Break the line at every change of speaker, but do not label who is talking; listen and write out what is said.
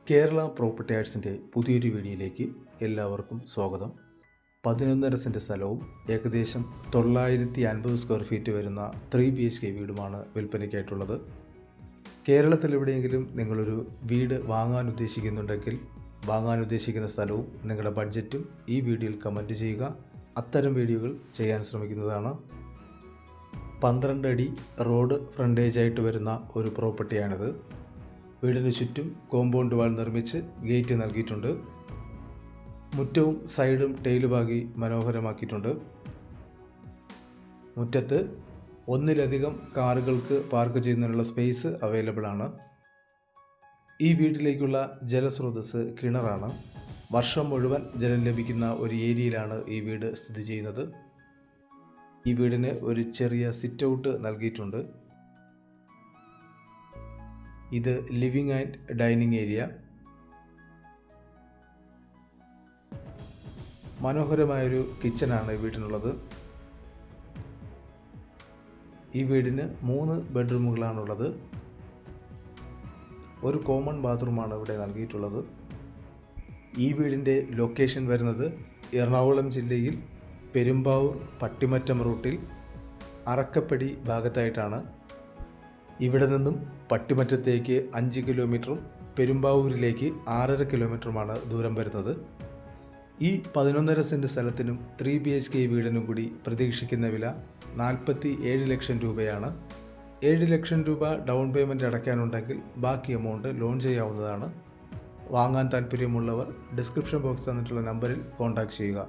Kerala property ആർട്സിൻ്റെ പുതിയൊരു വീഡിയോയിലേക്ക് എല്ലാവർക്കും സ്വാഗതം. 11.5 സെൻറ്റ് സ്ഥലവും ഏകദേശം 950 സ്ക്വയർ ഫീറ്റ് വരുന്ന 3 BHK വീടുമാണ് വിൽപ്പനയ്ക്കായിട്ടുള്ളത്. കേരളത്തിൽ എവിടെയെങ്കിലും നിങ്ങളൊരു വീട് വാങ്ങാൻ ഉദ്ദേശിക്കുന്നുണ്ടെങ്കിൽ വാങ്ങാൻ ഉദ്ദേശിക്കുന്ന സ്ഥലവും നിങ്ങളുടെ ബഡ്ജറ്റും ഈ വീഡിയോയിൽ കമൻറ്റ് ചെയ്യുക. അത്തരം വീഡിയോകൾ ചെയ്യാൻ ശ്രമിക്കുന്നതാണ്. 12 അടി റോഡ് ഫ്രണ്ടേജായിട്ട് വരുന്ന ഒരു പ്രോപ്പർട്ടിയാണിത്. വീടിന് ചുറ്റും കോമ്പൗണ്ട് വാൾ നിർമ്മിച്ച് ഗേറ്റ് നൽകിയിട്ടുണ്ട്. മുറ്റവും സൈഡും ടൈലുപാകി മനോഹരമാക്കിയിട്ടുണ്ട്. മുറ്റത്ത് ഒന്നിലധികം കാറുകൾക്ക് പാർക്ക് ചെയ്യുന്നതിനുള്ള സ്പേസ് അവൈലബിൾ ആണ്. ഈ വീട്ടിലേക്കുള്ള ജലസ്രോതസ് കിണറാണ്. വർഷം മുഴുവൻ ജലം ലഭിക്കുന്ന ഒരു ഏരിയയിലാണ് ഈ വീട് സ്ഥിതി ചെയ്യുന്നത്. ഈ വീടിന് ഒരു ചെറിയ സിറ്റ് ഔട്ട് നൽകിയിട്ടുണ്ട്. ഇത് ലിവിംഗ് ആൻഡ് ഡൈനിങ് ഏരിയ. മനോഹരമായൊരു കിച്ചനാണ് ഈ വീടിനുള്ളത്. ഈ വീടിന് 3 ബെഡ്റൂമുകളാണുള്ളത്. ഒരു കോമൺ ബാത്റൂമാണ് ഇവിടെ നൽകിയിട്ടുള്ളത്. ഈ വീടിൻ്റെ ലൊക്കേഷൻ വരുന്നത് എറണാകുളം ജില്ലയിൽ പെരുമ്പാവൂർ പട്ടിമറ്റം റൂട്ടിൽ അറക്കപ്പടി ഭാഗത്തായിട്ടാണ്. ഇവിടെ നിന്നും പട്ടിമറ്റത്തേക്ക് 5 കിലോമീറ്ററും പെരുമ്പാവൂരിലേക്ക് 6.5 കിലോമീറ്ററുമാണ് ദൂരം വരുന്നത്. ഈ 11.5 സെൻറ്റ് സ്ഥലത്തിനും 3 BHK വീടിനും കൂടി പ്രതീക്ഷിക്കുന്ന വില 47 ലക്ഷം രൂപയാണ്. 7 ലക്ഷം രൂപ ഡൗൺ പേയ്മെൻറ്റ് അടയ്ക്കാനുണ്ടെങ്കിൽ ബാക്കി എമൗണ്ട് ലോൺ ചെയ്യാവുന്നതാണ്. വാങ്ങാൻ താല്പര്യമുള്ളവർ ഡിസ്ക്രിപ്ഷൻ ബോക്സ് തന്നിട്ടുള്ള നമ്പറിൽ കോൺടാക്റ്റ് ചെയ്യുക.